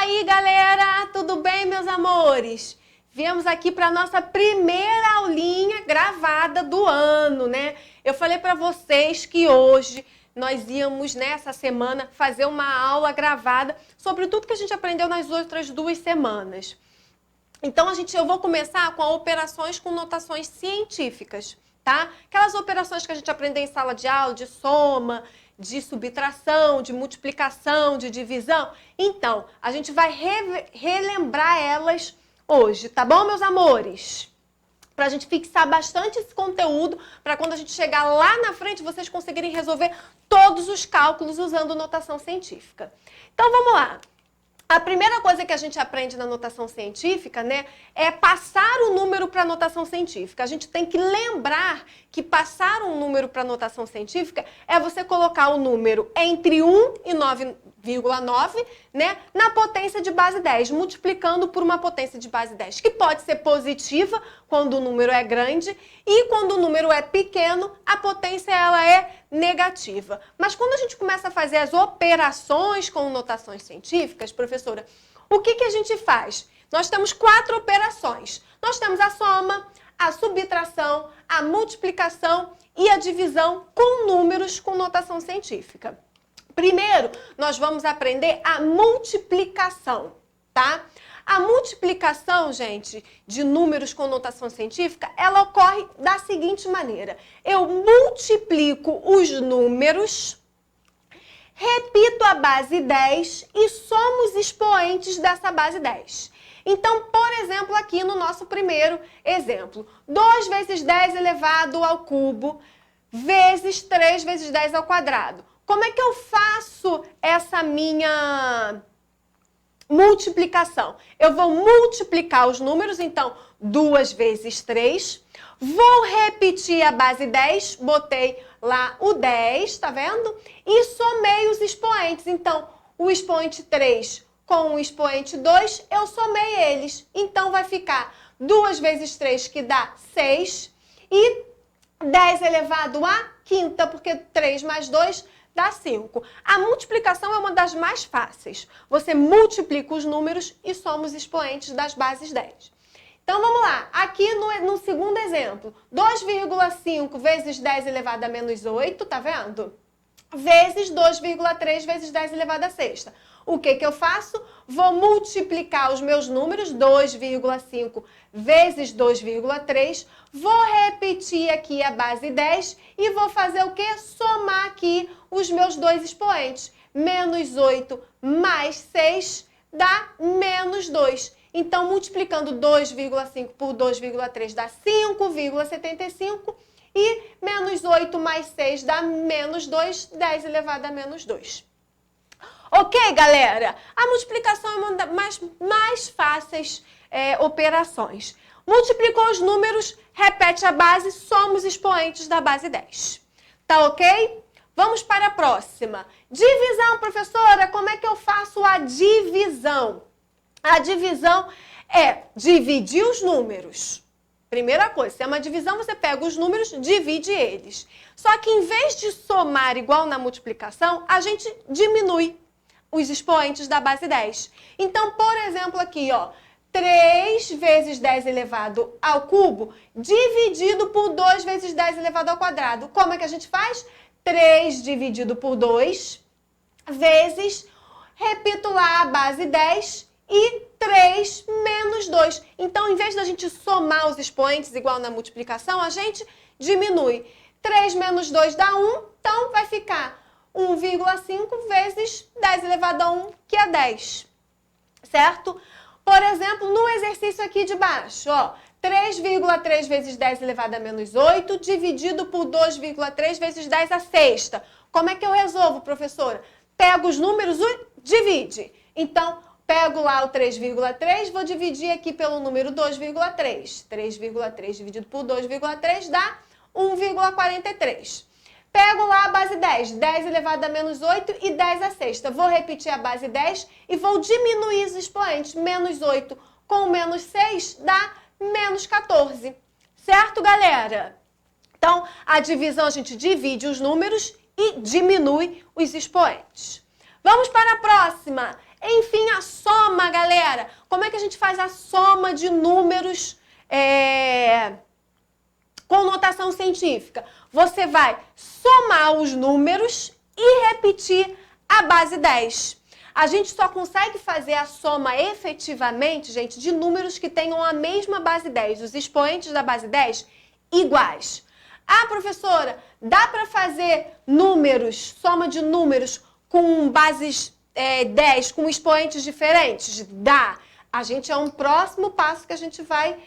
aí, galera? Tudo bem, meus amores? Viemos aqui para nossa primeira aulinha gravada do ano, né? Eu falei para vocês que hoje nós íamos, nessa semana, fazer uma aula gravada sobre tudo que a gente aprendeu nas outras 2 semanas. Então, eu vou começar com operações com notações científicas, tá? Aquelas operações que a gente aprendeu em sala de aula, de soma, de subtração, de multiplicação, de divisão. Então, a gente vai relembrar elas hoje, tá bom, meus amores? Para a gente fixar bastante esse conteúdo, para quando a gente chegar lá na frente, vocês conseguirem resolver todos os cálculos usando notação científica. Então, vamos lá. A primeira coisa que a gente aprende na notação científica, né, é passar o número para a notação científica. A gente tem que lembrar que passar um número para a notação científica é você colocar o número entre 1 e 9,9, né, na potência de base 10, multiplicando por uma potência de base 10, que pode ser positiva quando o número é grande e quando o número é pequeno, a potência ela é negativa. Mas quando a gente começa a fazer as operações com notações científicas, professora, o que a gente faz? Nós temos 4 operações. Nós temos a soma, a subtração, a multiplicação e a divisão com números com notação científica. Primeiro, nós vamos aprender a multiplicação, tá? A multiplicação, gente, de números com notação científica, ela ocorre da seguinte maneira. Eu multiplico os números, repito a base 10 e somo os expoentes dessa base 10. Então, por exemplo, aqui no nosso primeiro exemplo, 2 vezes 10 elevado ao cubo vezes 3 vezes 10 ao quadrado. Como é que eu faço essa minha multiplicação? Eu vou multiplicar os números, então, 2 vezes 3. Vou repetir a base 10, botei lá o 10, tá vendo? E somei os expoentes. Então, o expoente 3 com o expoente 2, eu somei eles. Então, vai ficar 2 vezes 3, que dá 6, e 10 elevado à quinta, porque 3 mais 2 dá 5. A multiplicação é uma das mais fáceis. Você multiplica os números e soma os expoentes das bases 10. Então, vamos lá. Aqui no segundo exemplo, 2,5 vezes 10 elevado a menos 8, tá vendo? Vezes 2,3 vezes 10 elevado a sexta. O que eu faço? Vou multiplicar os meus números, 2,5 vezes 2,3. Vou repetir aqui a base 10 e vou fazer o quê? Somar aqui os meus dois expoentes. Menos 8 mais 6 dá menos 2. Então, multiplicando 2,5 por 2,3 dá 5,75. E menos 8 mais 6 dá menos 2, 10 elevado a menos 2. Ok, galera? A multiplicação é uma das mais fáceis operações. Multiplicou os números, repete a base, soma os expoentes da base 10. Tá ok? Vamos para a próxima. Divisão, professora, como é que eu faço a divisão? A divisão é dividir os números. Primeira coisa, se é uma divisão, você pega os números, divide eles. Só que em vez de somar igual na multiplicação, a gente diminui os expoentes da base 10. Então, por exemplo, aqui, ó, 3 vezes 10 elevado ao cubo dividido por 2 vezes 10 elevado ao quadrado. Como é que a gente faz? 3 dividido por 2 vezes, repito lá a base 10 e 3 menos 2. Então, em vez da gente somar os expoentes igual na multiplicação, a gente diminui. 3 menos 2 dá 1, então vai ficar 1,5 vezes 10 elevado a 1, que é 10. Certo? Por exemplo, no exercício aqui de baixo, ó, 3,3 vezes 10 elevado a menos 8, dividido por 2,3 vezes 10 a sexta. Como é que eu resolvo, professora? Pego os números e divide. Então, pego lá o 3,3, vou dividir aqui pelo número 2,3. 3,3 dividido por 2,3 dá 1,43. Pego lá a base 10, 10 elevado a menos 8 e 10 a sexta. Vou repetir a base 10 e vou diminuir os expoentes. Menos 8 com menos 6 dá menos 14. Certo, galera? Então, a divisão a gente divide os números e diminui os expoentes. Vamos para a próxima. Enfim, a soma, galera. Como é que a gente faz a soma de números com notação científica? Você vai somar os números e repetir a base 10. A gente só consegue fazer a soma efetivamente, gente, de números que tenham a mesma base 10, os expoentes da base 10 iguais. Ah, professora, dá para fazer números, soma de números com bases 10, com expoentes diferentes? Dá. A gente é um próximo passo que a gente vai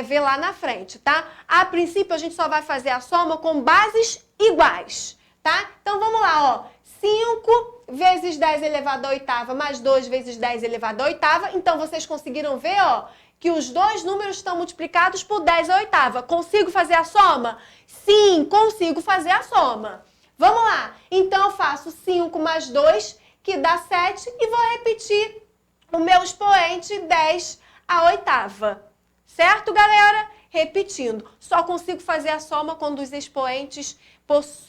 ver lá na frente, tá? A princípio, a gente só vai fazer a soma com bases iguais, tá? Então, vamos lá, ó. 5 vezes 10 elevado à oitava mais 2 vezes 10 elevado à oitava. Então, vocês conseguiram ver, ó, que os dois números estão multiplicados por 10 à oitava. Consigo fazer a soma? Sim, consigo fazer a soma. Vamos lá. Então, eu faço 5 mais 2, que dá 7, e vou repetir o meu expoente 10 à oitava. Certo, galera? Repetindo. Só consigo fazer a soma quando os expoentes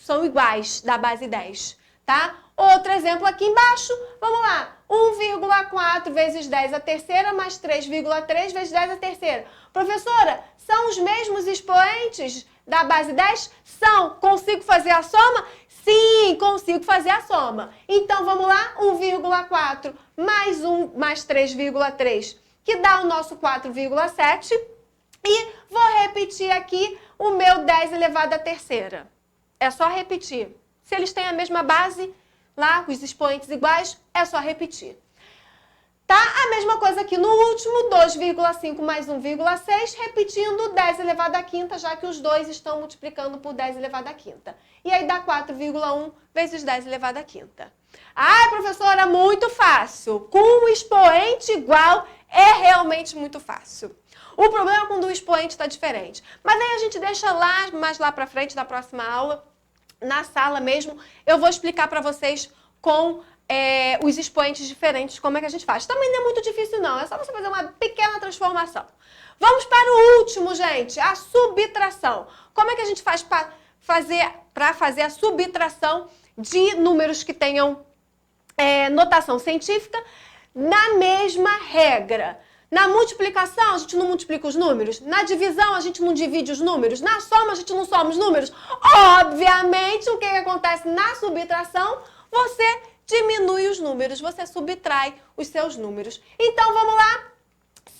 são iguais da base 10, tá? Outro exemplo aqui embaixo. Vamos lá. 1,4 vezes 10 à terceira mais 3,3 vezes 10 à terceira. Professora, são os mesmos expoentes da base 10? São. Consigo fazer a soma? Sim, consigo fazer a soma. Então, vamos lá. 1,4 mais 3,3, que dá o nosso 4,7. E vou repetir aqui o meu 10 elevado à terceira. É só repetir. Se eles têm a mesma base, lá, os expoentes iguais, é só repetir. Tá? A mesma coisa aqui no último, 2,5 mais 1,6, repetindo 10 elevado à quinta, já que os dois estão multiplicando por 10 elevado à quinta. E aí dá 4,1 vezes 10 elevado à quinta. Ah, professora, muito fácil. Com um expoente igual, é realmente muito fácil. O problema é quando o expoente está diferente. Mas aí a gente deixa lá, mais lá pra frente, da próxima aula, na sala mesmo, eu vou explicar para vocês com os expoentes diferentes como é que a gente faz. Também não é muito difícil não, é só você fazer uma pequena transformação. Vamos para o último, gente, a subtração. Como é que a gente faz para fazer a subtração de números que tenham notação científica na mesma regra? Na multiplicação, a gente não multiplica os números. Na divisão, a gente não divide os números. Na soma, a gente não soma os números. Obviamente, o que acontece na subtração? Você diminui os números, você subtrai os seus números. Então, vamos lá.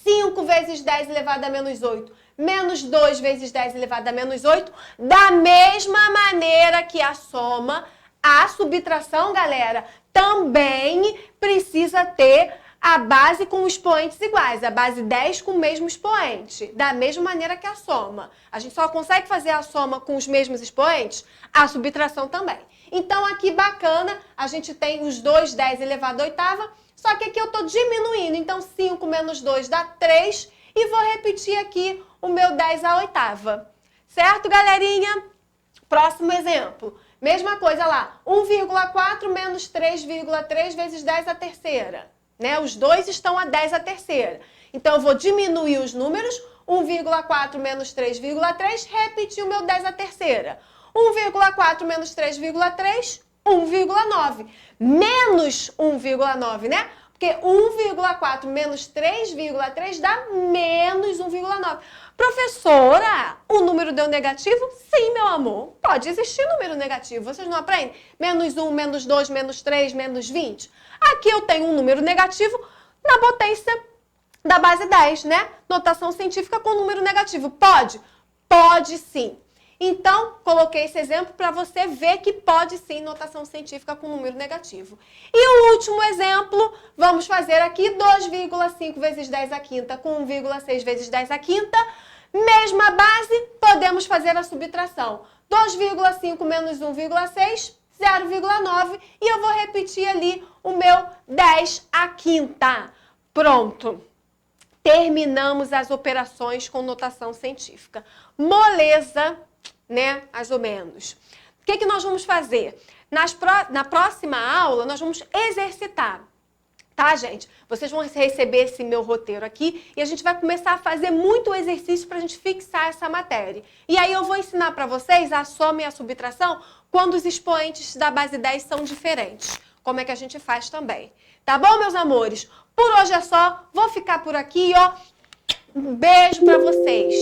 5 vezes 10 elevado a menos 8, menos 2 vezes 10 elevado a menos 8. Da mesma maneira que a soma, a subtração, galera, também precisa ter a base com expoentes iguais, a base 10 com o mesmo expoente, da mesma maneira que a soma. A gente só consegue fazer a soma com os mesmos expoentes, a subtração também. Então, aqui bacana, a gente tem os dois 10 elevado à oitava, só que aqui eu estou diminuindo. Então, 5 menos 2 dá 3 e vou repetir aqui o meu 10 à oitava. Certo, galerinha? Próximo exemplo. Mesma coisa lá, 1,4 menos 3,3 vezes 10 à terceira. Né? Os dois estão a 10 à terceira. Então, eu vou diminuir os números. 1,4 menos 3,3, repetir o meu 10 à terceira. 1,4 menos 3,3, 1,9. Menos 1,9, né? Porque 1,4 menos 3,3 dá menos 1,9. Professora, o número deu negativo? Sim, meu amor. Pode existir número negativo. Vocês não aprendem? Menos 1, menos 2, menos 3, menos 20. Aqui eu tenho um número negativo na potência da base 10, né? Notação científica com número negativo. Pode? Pode sim. Então, coloquei esse exemplo para você ver que pode sim notação científica com número negativo. E o último exemplo, vamos fazer aqui 2,5 vezes 10 à quinta com 1,6 vezes 10 à quinta. Mesma base, podemos fazer a subtração. 2,5 menos 1,6, 0,9. E eu vou repetir ali o meu 10 à quinta. Pronto. Terminamos as operações com notação científica. Moleza, né? Mais ou menos. O que nós vamos fazer? Na próxima aula, nós vamos exercitar. Tá, gente? Vocês vão receber esse meu roteiro aqui e a gente vai começar a fazer muito exercício para a gente fixar essa matéria. E aí eu vou ensinar para vocês a soma e a subtração quando os expoentes da base 10 são diferentes. como é que a gente faz também. Tá bom, meus amores? Por hoje é só. Vou ficar por aqui, ó. Um beijo pra vocês.